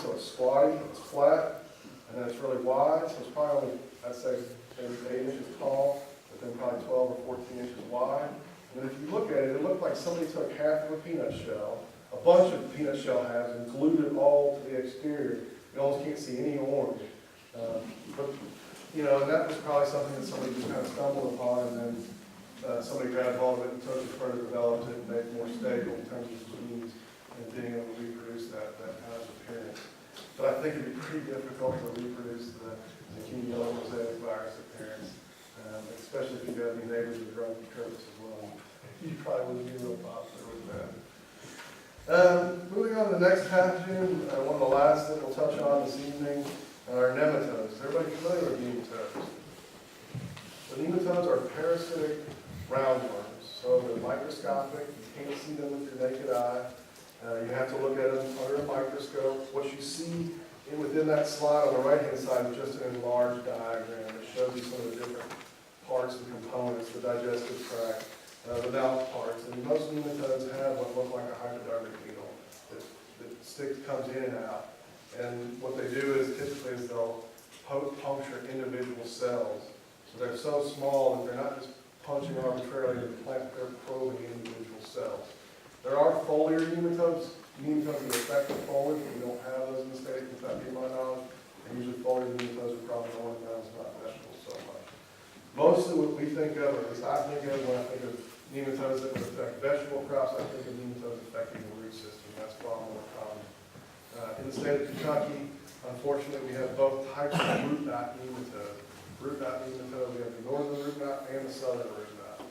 so it's squatty, it's flat, and then it's really wide, so it's probably only, I'd say, maybe 8 inches tall, but then probably 12 or 14 inches wide. And then if you look at it, it looked like somebody took half of a peanut shell, a bunch of peanut shell halves, and glued it all to the exterior. You almost can't see any orange. But, you know, and that was probably something that somebody just kind of stumbled upon, and then somebody grabbed hold of it and took it further, developed it, and made it more stable in terms of genes and being able to reproduce that kind of appearance. But I think it'd be pretty difficult to reproduce the King yellow mosaic virus appearance, especially if you've got any neighbors with grumpy curves as well. You probably wouldn't be real popular with that. Moving on to the next pathogen, one of the last that we'll touch on this evening are nematodes. Is everybody familiar with nematodes? So nematodes are parasitic roundworms. So they're microscopic. You can't see them with your naked eye. You have to look at them under a microscope. What you see within that slide on the right-hand side is just an enlarged diagram that shows you some of the different parts and components, the digestive tract, the mouth parts. And most nematodes have what look like a hypodermic needle that comes in and out. And what they do is typically is they'll puncture individual cells. So they're so small that they're not just punching arbitrarily in the plant, they're probing individual cells. There are foliar nematodes that affect the foliage, but we don't have those in the state of Kentucky, to my knowledge. And usually foliar nematodes are probably ornamentals, not vegetables so much. Mostly what we think of, or at least I think of when I think of nematodes that would affect vegetable crops, I think of nematodes affecting the root system. That's far more common. In the state of Kentucky, unfortunately, we have both types of root knot nematode. Root knot nematode, we have the northern root knot and the southern root knot.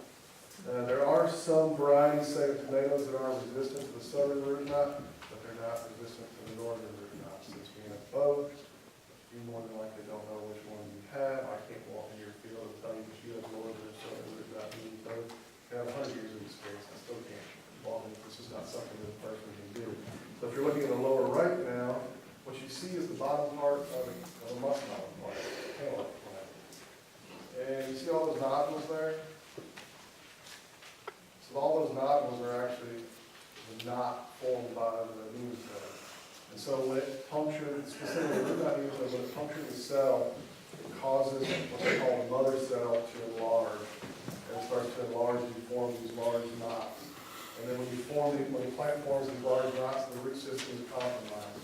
There are some varieties, say, of tomatoes that are resistant to the southern root knot, but they're not resistant to the northern root knot. Since we have both, you more than likely don't know which one you have. I can't walk in your field and tell you if you have northern or southern root knot nematode. You have 100 years of experience, I still can't walk in. This is not something that a person can do. So if you're looking at the lower right now, what you see is the bottom part of a muskmelon plant, cantaloupe plant. And you see all those nodules there? So all those nodules are actually the knot formed by the nematode. And so when it punctured, specifically the nematode, when it punctured the cell, it causes what they call the mother cell to enlarge. And it starts to enlarge and form these large knots. And then when the plant forms these large knots, the root system is compromised.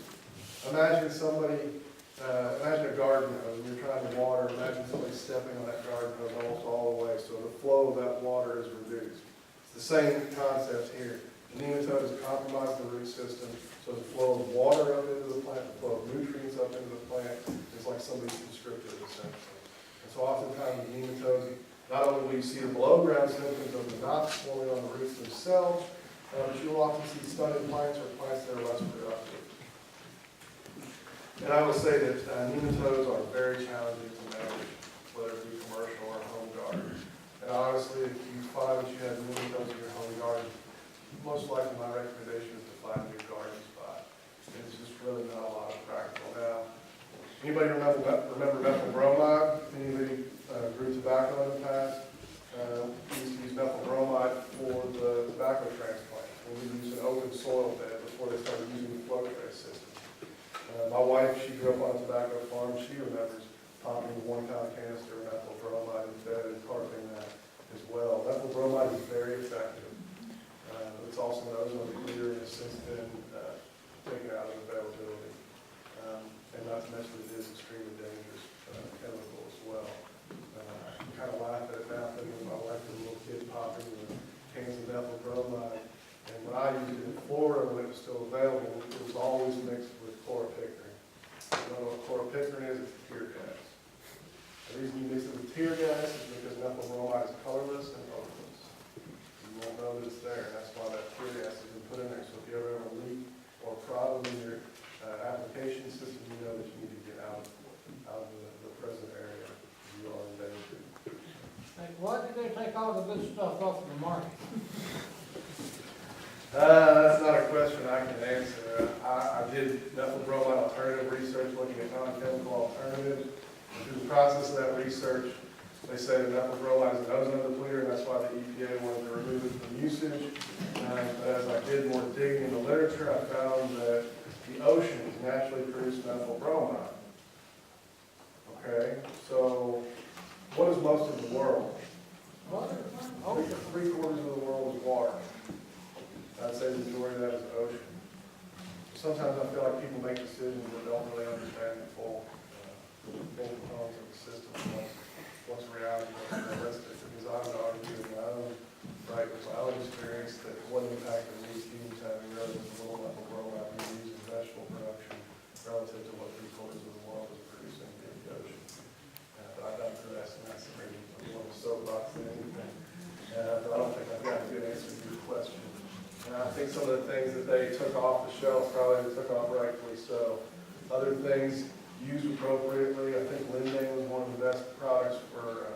Imagine imagine a garden hose. When you're trying to water, imagine somebody stepping on that garden hose almost all the way, so the flow of that water is reduced. It's the same concept here. The nematode has compromised the root system, so the flow of water up into the plant, the flow of nutrients up into the plant, is like somebody's constricted it essentially. And so oftentimes with nematodes, not only will you see the below-ground symptoms of the knots forming on the roots themselves, but you'll often see stunted plants or plants that are less productive. And I will say that nematodes are very challenging to manage, whether it be commercial or home garden. And honestly, if you find that you have nematodes in your home garden, most likely my recommendation is to find a new garden spot. And it's just really not a lot of practical. Now, anybody remember methyl bromide? Anybody grew tobacco in the past? We used to use methyl bromide for the tobacco transplant. When we used an open soil bed before they started using the flow trace system. My wife, she grew up on a tobacco farm. She remembers popping 1 pound canister of methyl bromide in the bed and carping that as well. Methyl bromide is very effective. It's also an ozone depleter and has since been taken out of availability. And not to mention it is extremely dangerous chemical as well. I kind of laugh at it now, thinking of my wife as a little kid popping the cans of methyl bromide. And when I used it in Florida, when it was still available, it was always mixed with chlorpicrin. You know what chlorpicrin is? It's tear gas. The reason you mix it with tear gas is because methyl bromide is colorless and odorless. You won't know that it's there, and that's why that tear gas has been put in there. So if you ever have a leak or a problem in your application system, you know that you need to get out of the present area. You are in danger. Hey, why did they take all the good stuff off the market? That's not a question I can answer. I did methyl bromide alternative research looking at non-chemical alternatives. Through the process of that research, they say that methyl bromide is an ozone depleter, and that's why the EPA wanted to remove it from usage. But as I did more digging in the literature, I found that the oceans naturally produce methyl bromide. Okay, so what is most of the world? Water, Three-quarters of the world is water. I'd say the majority of that is ocean. Sometimes I feel like people make decisions that don't really understand the full components of the system, what's reality, what's realistic. Because I would argue in my own right, with my own experience, that one impact of these humans having really was a little level bromide being used in vegetable production relative to what three-quarters of the world is producing in the ocean. But I digress, and that's maybe a little soapbox than anything. But I don't think I've got a good answer to your question. And I think some of the things that they took off the shelf probably they took off rightfully so. Other things used appropriately, I think Lindane was one of the best products for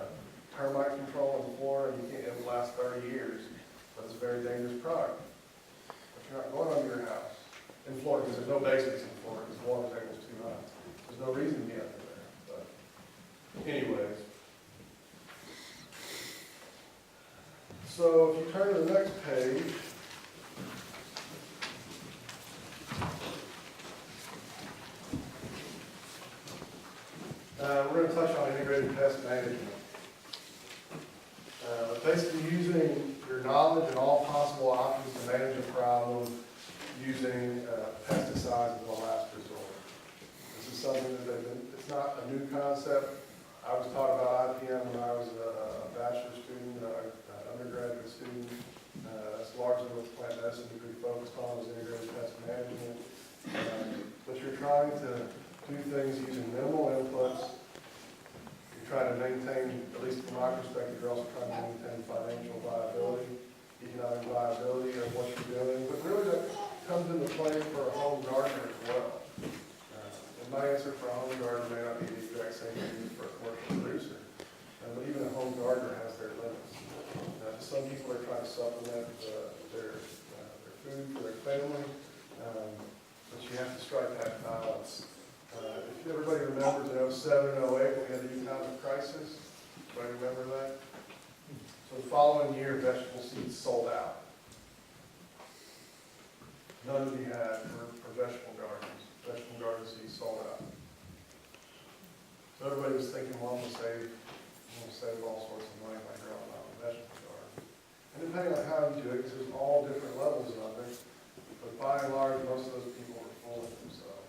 termite control in Florida. It will last 30 years, but it's a very dangerous product. But you're not going under your house in Florida because there's no basements in Florida because the water table is too high. There's no reason to be under there. But anyways. So if you turn to the next page, we're going to touch on integrated pest management. Basically using your knowledge and all possible options to manage a problem using pesticides as a last resort. This is something that it's not a new concept. I was taught about IPM when I was a bachelor student, an undergraduate student. That's largely what the plant medicine degree focused on, was integrated pest management. But you're trying to do things using minimal inputs. You're trying to maintain, at least from my perspective, you're also trying to maintain financial viability, economic viability of what you're doing. But really that comes into play for a home gardener as well. And my answer for a home gardener may not be the exact same thing for a commercial producer. But even a home gardener has their limits. Some people are trying to supplement their food for their family, but you have to strike that balance. If everybody remembers in 07 and 08, we had the economic crisis. Everybody remember that? So the following year, vegetable seeds sold out. None to be had for vegetable gardens. Vegetable garden seeds sold out. So everybody was thinking, well, I'm going to save all sorts of money by growing my own vegetable garden. And depending on how you do it, because there's all different levels of it, but by and large, most of those people were fooling themselves.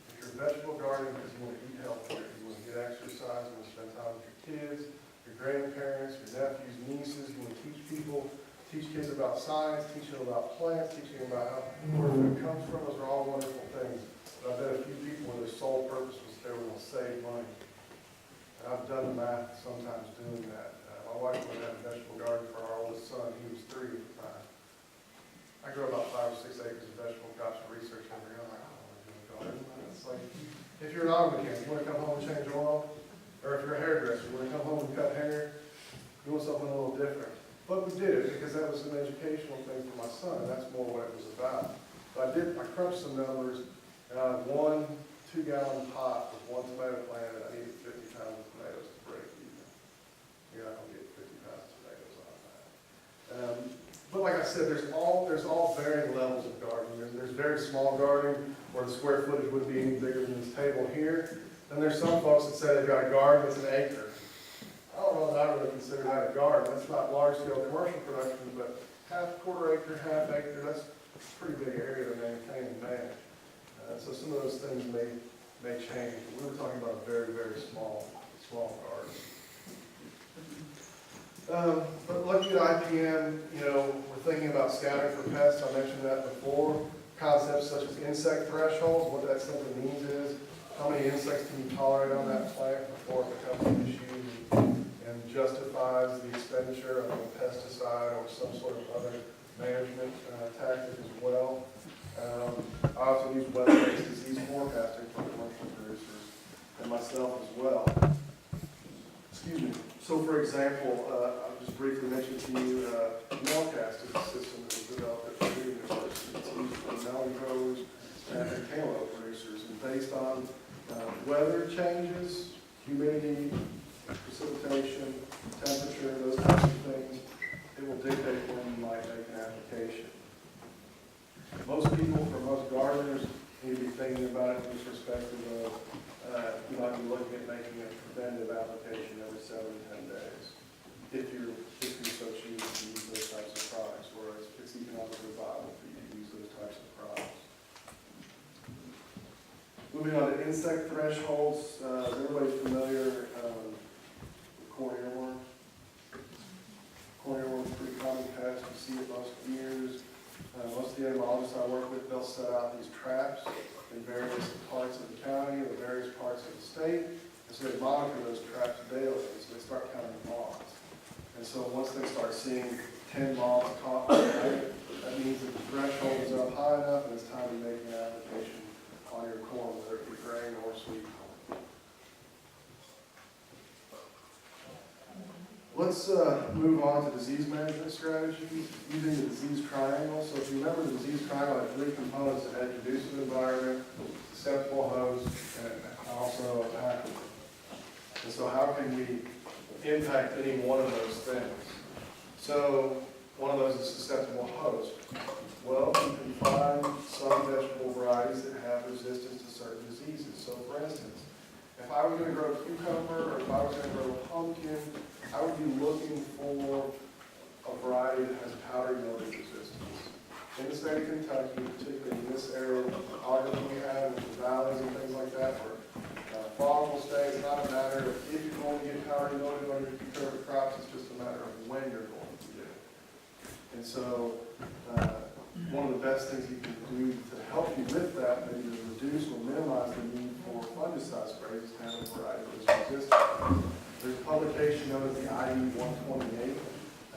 If you're vegetable gardening because you want to eat healthier, you want to get exercise, you want to spend time with your kids, your grandparents, your nephews, nieces, you want to teach people, teach kids about science, teach them about plants, teach them about where food comes from, those are all wonderful things. But I bet a few people with their sole purpose was they were going to save money. And I've done the math sometimes doing that. My wife would have a vegetable garden for our oldest son. He was 3 at the time. I grow about 5 or 6 acres of vegetable crops and research every year. I'm like, I don't want to do a garden. It's like, if you're an auto mechanic, you want to come home and change oil? Or if you're a hairdresser, you want to come home and cut hair? You want something a little different. But we did it because that was an educational thing for my son, and that's more what it was about. So I crunched some numbers, and out of 1 2-gallon pot with 1 tomato plant, I needed 50 pounds of tomatoes to break even. You're not going to get 50 pounds of tomatoes on that. But like I said, there's all varying levels of gardening. There's very small gardening where the square footage would be any bigger than this table here. Then there's some folks that say they've got a garden that's an acre. I don't know that I really consider that a garden. That's not large-scale commercial production, but quarter acre, half acre, that's a pretty big area to maintain and manage. So some of those things may change. But we were talking about a very, very small garden. But looking at IPM, we're thinking about scattering for pests. I mentioned that before. Concepts such as insect thresholds, what that simply means is how many insects can you tolerate on that plant before it becomes an issue and justifies the expenditure of a pesticide or some sort of other management tactic as well. I also use weather-based disease forecasting for commercial producers and myself as well. Excuse me. So, for example, I'll just briefly mention to you Melcast is a system that was developed at Purdue University. It's used for melon growers and cantaloupe producers. And based on weather changes, humidity, precipitation, temperature, those kinds of things, it will dictate when you might make an application. Most people, for most gardeners, You need to be thinking about it from the perspective of, you might be looking at making a preventative application every 7 to 10 days. If you so choose to use those types of products, where it's economically viable for you to use those types of products. Moving on to insect thresholds, is everybody familiar with corn earworm? Corn earworm is a pretty common pest. You see it most years. Most of the entomologists I work with, they'll set out these traps in various parts of the county or various parts of the state. And so they monitor those traps daily, so they start counting moths. And so once they start seeing 10 moths caught per night, that means that the threshold is up high enough and it's time to make an application on your corn, whether it be grain or sweet corn. Let's move on to disease management strategies using the disease triangle. So if you remember, the disease triangle had 3 components. It had conducive environment, susceptible host, and also a pathogen. And so how can we impact any one of those things? So one of those is susceptible host. Well, you can find some vegetable varieties that have resistance to certain diseases. So for instance, if I was going to grow cucumber or if I was going to grow pumpkin, I would be looking for a variety that has powdery mildew resistance. In the state of Kentucky, particularly in this area of topography we have, with the valleys and things like that, where fog will stay, it's not a matter of if you're going to get powdery mildew on your cucumber crops, it's just a matter of when you're going to get it. And so, one of the best things you can do to help you with that, maybe to reduce or minimize the need for fungicide sprays, is to have a variety that's resistant. There's a publication known as the IE 128,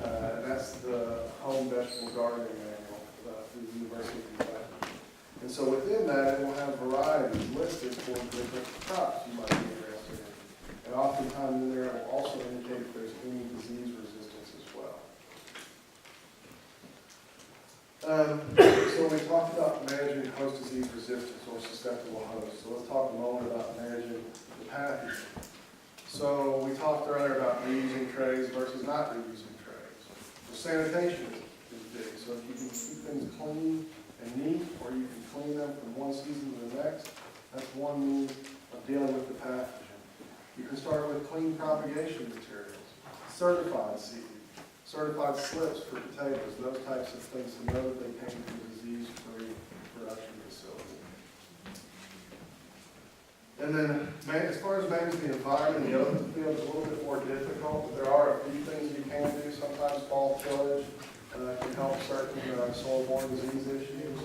and that's the Home Vegetable Gardening Manual through the University of Kentucky. And so within that, it will have varieties listed for different crops you might be interested in. And oftentimes in there, it will also indicate if there's any disease resistance as well. So we talked about managing host disease resistance or susceptible hosts. So let's talk a moment about managing the pathogen. So we talked earlier about reusing trays versus not reusing trays. So sanitation is big. So if you can keep things clean and neat, or you can clean them from one season to the next, that's one means of dealing with the pathogen. You can start with clean propagation materials, certified seed, certified slips for potatoes, those types of things to know that they came from a disease-free production facility. And then, as far as managing the environment, the open field is a little bit more difficult, but there are a few things you can do. Sometimes fall tillage can help certain soil-borne disease issues.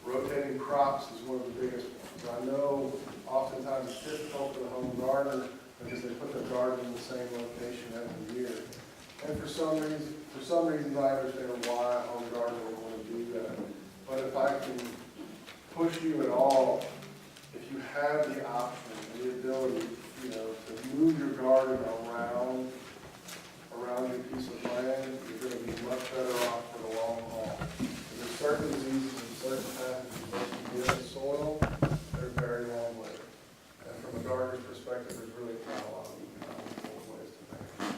Rotating crops is one of the biggest ones. I know oftentimes it's difficult for the home gardener because they put their garden in the same location every year. And for some reasons I understand why a home gardener would want to do that. But if I can push you at all, if you have the option and the ability, to move your garden around your piece of land, you're going to be much better off for the long haul. There's certain diseases and certain pathogens that you get in the soil, they're very long-lived. And from a gardener's perspective, there's really not a lot of economical ways to manage that.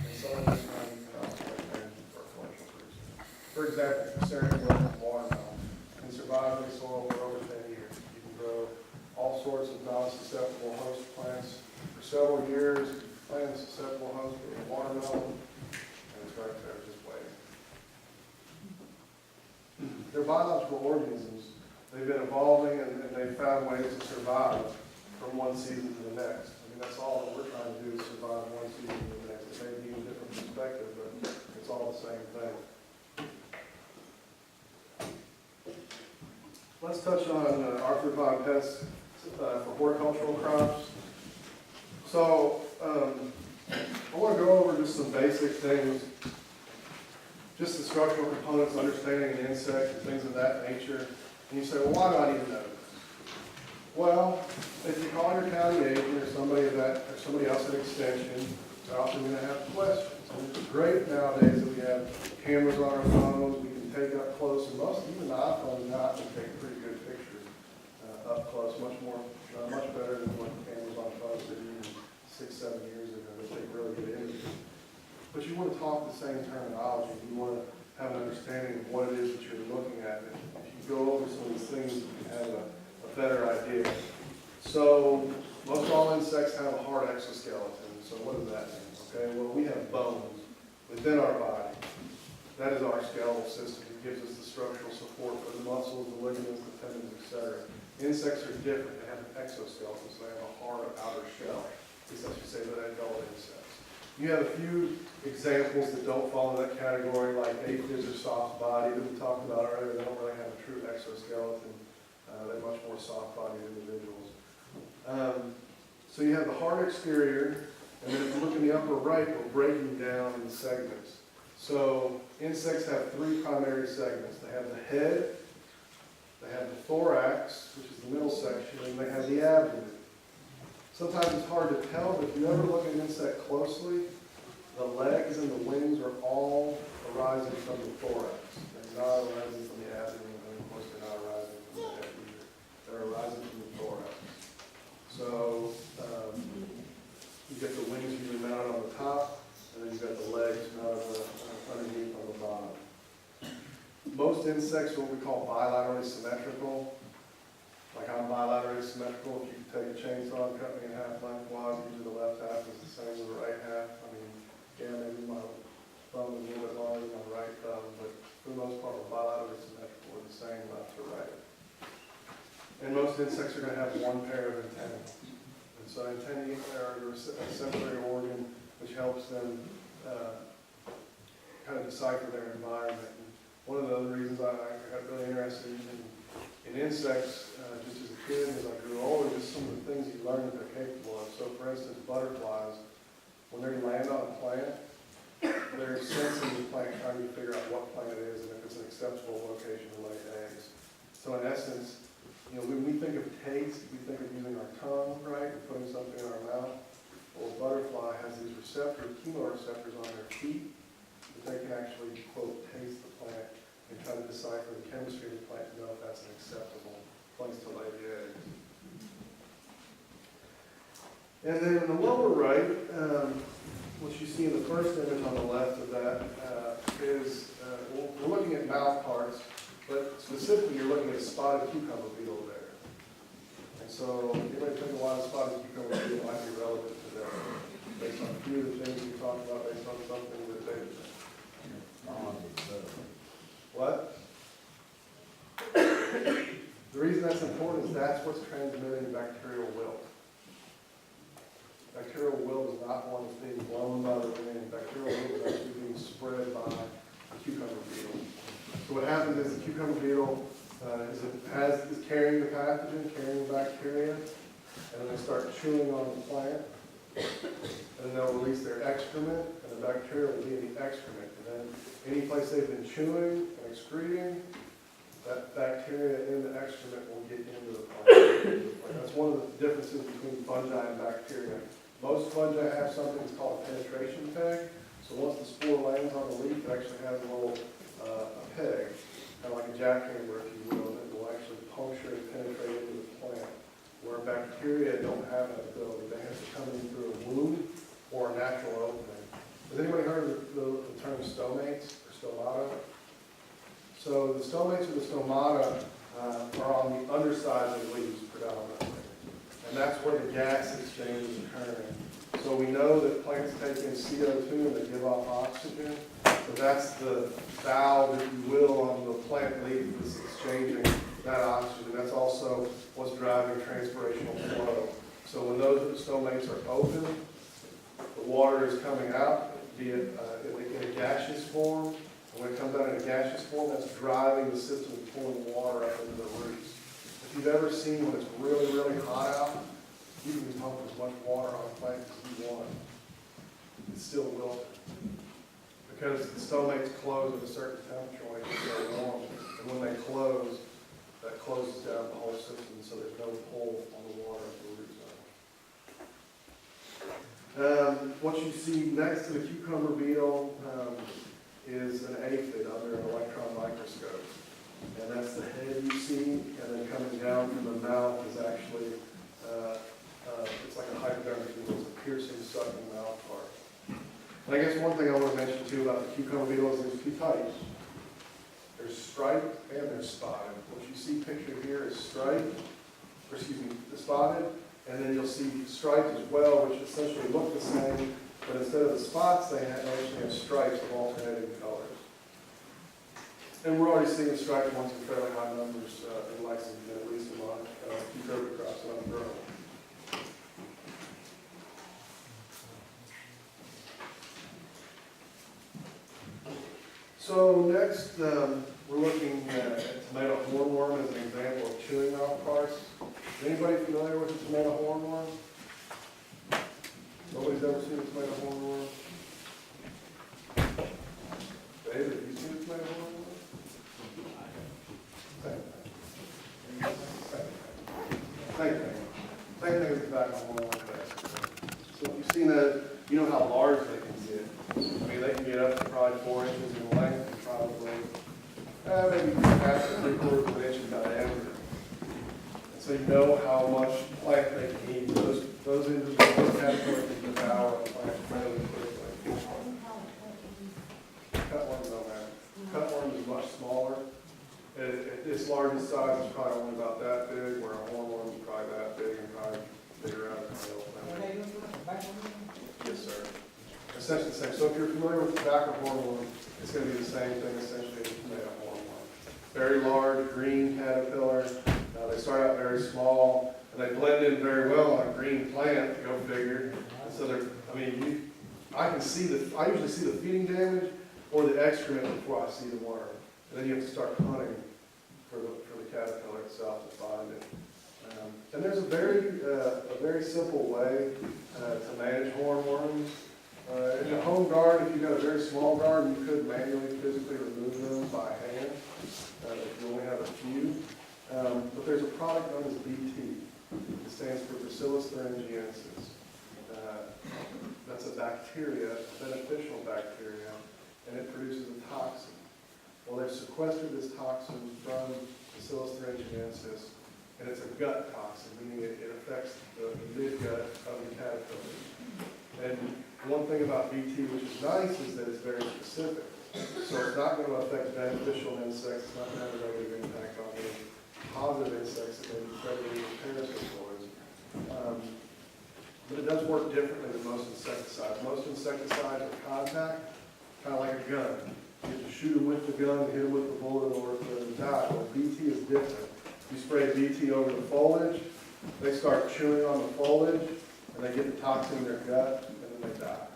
And some of these kind of economical management for commercial reasons. For example, cereal and watermelon can survive in the soil for over 10 years. You can grow all sorts of non-susceptible host plants for several years. Plant a susceptible host for a watermelon, and it's right there just waiting. They're biological organisms. They've been evolving and they've found ways to survive from one season to the next. I mean, that's all that we're trying to do is survive one season to the next. It may be a different perspective, but it's all the same thing. Let's touch on arthropod pests for horticultural crops. So, I want to go over just some basic things, just the structural components, understanding an insect and things of that nature. And you say, well, why do I need to know this? Well, if you call your county agent or somebody else at Extension, they're often going to have questions. And it's great nowadays that we have cameras on our phones, we can take up close, and even the iPhones now can take pretty good pictures up close, much better than what cameras on phones did even 6-7 years ago, which they really get into. But you want to talk the same terminology. You want to have an understanding of what it is that you're looking at. And if you go over some of these things, you can have a better idea. So most all insects have a hard exoskeleton. So what does that mean? Okay, well, we have bones within our body. That is our skeletal system. It gives us the structural support for the muscles, the ligaments, the tendons, etc. Insects are different. They have an exoskeleton, so they have a hard outer shell. At least I should say that adult insects. You have a few examples that don't fall into that category, like aphids or soft-bodied that we talked about earlier. They don't really have a true exoskeleton. They're much more soft-bodied individuals. So you have the hard exterior, and then if you look in the upper right, we're breaking down in segments. So insects have three primary segments. They have the head, they have the thorax, which is the middle section, and they have the abdomen. Sometimes it's hard to tell, but if you ever look at an insect closely, the legs and the wings are all arising from the thorax. They're not arising from the abdomen, and of course they're not arising from the head either. They're arising from the thorax. So you get the wings usually mounted on the top, and then you've got the legs mounted underneath on the bottom. Most insects are what we call bilaterally symmetrical. Like I'm bilaterally symmetrical. If you take a chainsaw and cut me in half lengthwise, usually the left half is the same as the right half. I mean, yeah, maybe my thumb is a little bit longer than my right thumb, but for the most part, we're bilaterally symmetrical. We're the same left to right. And most insects are going to have one pair of antennae. And so antennae are a sensory organ which helps them kind of decipher their environment. And one of the other reasons I got really interested in insects just as a kid, as I grew older, just some of the things you learn that they're capable of. So for instance, butterflies, when they land on a plant, they're sensing the plant, trying to figure out what plant it is and if it's an acceptable location to lay eggs. So in essence, you know, when we think of taste, we think of using our tongue, right, and putting something in our mouth. Well, a butterfly has these receptors, chemoreceptors on their feet, that they can actually, quote, taste the plant and try to decipher the chemistry of the plant to know if that's an acceptable place to lay the eggs. And then in the lower right, what you see in the first image on the left of that is, we're looking at mouth parts, but specifically you're looking at a spotted cucumber beetle there. And so you might think a lot of spotted cucumber beetle might be relevant to that, based on a few of the things we talked about, based on something that they What? The reason that's important is that's what's transmitting bacterial wilt. Bacterial wilt is not one that's being blown by the wind. Bacterial wilt is actually being spread by the cucumber beetle. So what happens is the cucumber beetle is carrying the pathogen, carrying the bacteria, and then they start chewing on the plant, and then they'll release their excrement, and the bacteria will be in the excrement. And then any place they've been chewing and excreting, that bacteria in the excrement will get into the plant. That's one of the differences between fungi and bacteria. Most fungi have something that's called a penetration peg. So once the spore lands on the leaf, it actually has a little a peg, kind of like a jackhammer, if you will, that will actually puncture and penetrate into the plant. Where bacteria don't have that ability. They have to come in through a wound or a natural opening. Has anybody heard of the term stomates or stomata? So the stomates or the stomata are on the underside of the leaves predominantly. And that's where the gas exchange is occurring. So we know that plants take in CO2 and they give off oxygen. So that's the valve, if you will, on the plant leaf that's exchanging that oxygen. That's also what's driving transpirational flow. So when those stomates are open, the water is coming out, be it in a gaseous form. And when it comes out in a gaseous form, that's driving the system and pulling water up into the roots. If you've ever seen when it's really, really hot out, you can pump as much water on a plant as you want. It's still wilted. Because the stomates close at a certain temperature when they get warm. And when they close, that closes down the whole system, so there's no pull on the water at the root zone. What you see next to the cucumber beetle is an aphid under an electron microscope. And that's the head you see, and then coming down from the mouth is actually, it's like a hypodermic needle, it's a piercing, sucking mouth part. And I guess one thing I want to mention too about the cucumber beetle is there's two types. There's striped and there's spotted. What you see pictured here is striped, spotted, and then you'll see striped as well, which essentially look the same, but instead of the spots, they actually have stripes of alternating colors. And we're already seeing striped ones in fairly high numbers in Lexington, at least among cucurbital crops that I'm growing. So next, we're looking at tomato hornworm as an example of chewing off parts. Is anybody familiar with the tomato hornworm? Nobody's ever seen a tomato hornworm? David, have you seen a tomato hornworm? Same thing. Same thing as the back of hornworm. So if you've seen that, you know how large they can get. I mean, they can get up to probably 4 inches in length and probably maybe half to 3/4 of an inch in diameter. And so you know how much plant they can eat. Those individual caterpillars can devour a plant fairly quickly. Cutworms don't matter. Cutworm is much smaller. At this largest size, it's probably only about that big, where a hornworm is probably that big and probably bigger out of the plant. Yes, sir. Essentially the same. So if you're familiar with tobacco hornworm, it's going to be the same thing essentially as a tomato hornworm. Very large green caterpillar. They start out very small, and they blend in very well on a green plant. Go figure. And so they're. I mean, I usually see the feeding damage or the excrement before I see the worm, and then you have to start hunting for the caterpillar itself to find it. And there's a very simple way to manage hornworms. In a home garden, if you've got a very small garden, you could manually, physically remove them by hand if you only have a few. But there's a product known as BT. It stands for Bacillus thuringiensis. That's a bacteria, a beneficial bacteria, and it produces a toxin. Well, they've sequestered this toxin from Bacillus thuringiensis, and it's a gut toxin, meaning it affects the midgut of the caterpillar. And one thing about BT, which is nice, is that it's very specific. So it's not going to affect beneficial insects. It's not going to have a negative impact on the positive insects that may be predating the parasitoids. But it does work differently than most insecticides. Most insecticides are contact, kind of like a gun. You have to shoot them with the gun, hit them with the bullet, or the die. Well, BT is different. You spray BT over the foliage, they start chewing on the foliage, and they get the toxin in their gut, and then they die.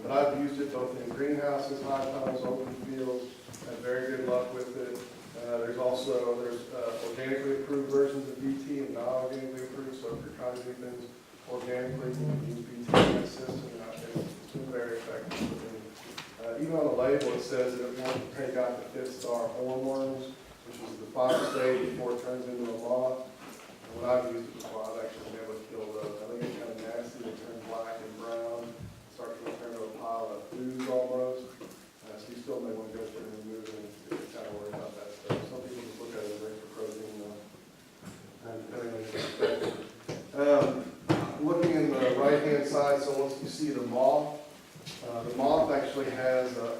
But I've used it both in greenhouses, high tunnels, open fields, had very good luck with it. There's organically approved versions of BT and non-organically approved, so if you're trying to do things organically, you can use BT in that system, and I think it's been very effective. Even on the label, it says that it wants to take out the 5th-star hornworms, which is the final stage before it turns into a moth. And when I've used it before, I've actually been able to kill those. I think it's kind of nasty. They turn black and brown, start to turn into a pile of ooze almost. So you still may want to go through and remove them if you're kind of worried about that stuff. Some people just look at it as a for protein, depending on your perspective. Looking in the right-hand side, so once you see the moth actually has a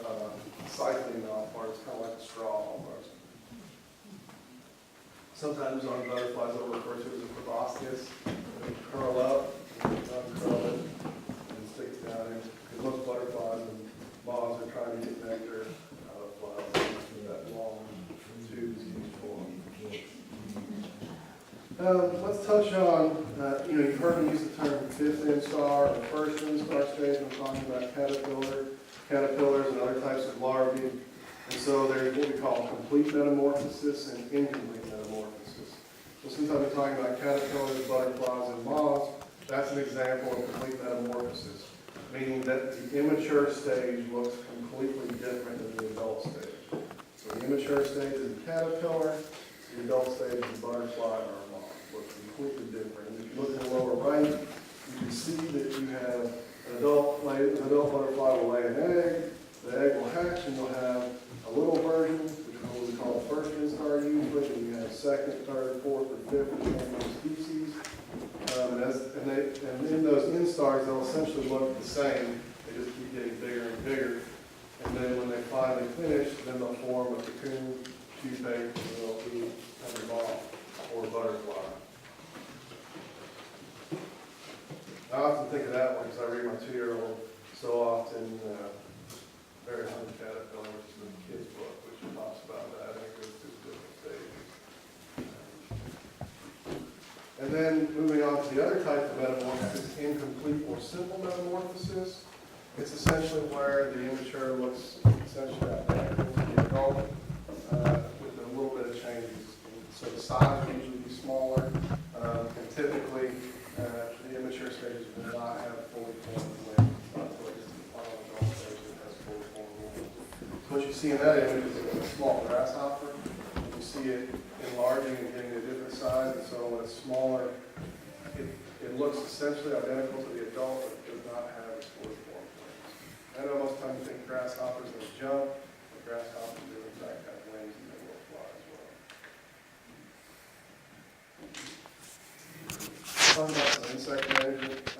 cycling mouth part. It's kind of like a straw almost. Sometimes on butterflies, they'll refer to it as a proboscis. They curl up, uncurl it, and stick it down in. Because most butterflies and moths are trying to get nectar out of flowers. That long tube is used for them. Let's touch on, you've heard me use the term 5th instar or 1st instar stage when talking about caterpillars and other types of larvae. And so there's what we call complete metamorphosis and incomplete metamorphosis. So since I've been talking about caterpillars, butterflies, and moths, that's an example of complete metamorphosis, meaning that the immature stage looks completely different than the adult stage. So the immature stage is the caterpillar, the adult stage is the butterfly or a moth. Looks completely different. And if you look in the lower right, you can see that you have an adult butterfly will lay an egg, the egg will hatch, and you'll have a little version, which is what we call 1st instar usually, and you have 2nd, 3rd, 4th, or 5th, depending on the species. And in those instars, they'll essentially look the same. They just keep getting bigger and bigger. And then when they finally finish, then they'll form a cocoon, pupate, and they'll be kind of off. or butterfly. I often think of that one because I read my 2-year-old so often, Very Hunted Caterpillar, which is the kid's book, which talks about that, and it goes through different stages. And then moving on to the other type of metamorphosis, incomplete or simple metamorphosis. It's essentially where the immature looks essentially identical to the adult, with a little bit of changes. So the size will usually be smaller, and typically the immature stages will not have fully formed wings. It's not until it gets to the final adult stage that it has fully formed wings. So what you see in that image is a small grasshopper. You see it enlarging and getting a different size, and so when it's smaller, it looks essentially identical to the adult, but it does not have its fully formed wings. I know most times you think grasshoppers they jump, but grasshoppers do in fact have wings and they will fly as well. Talking about some insect management.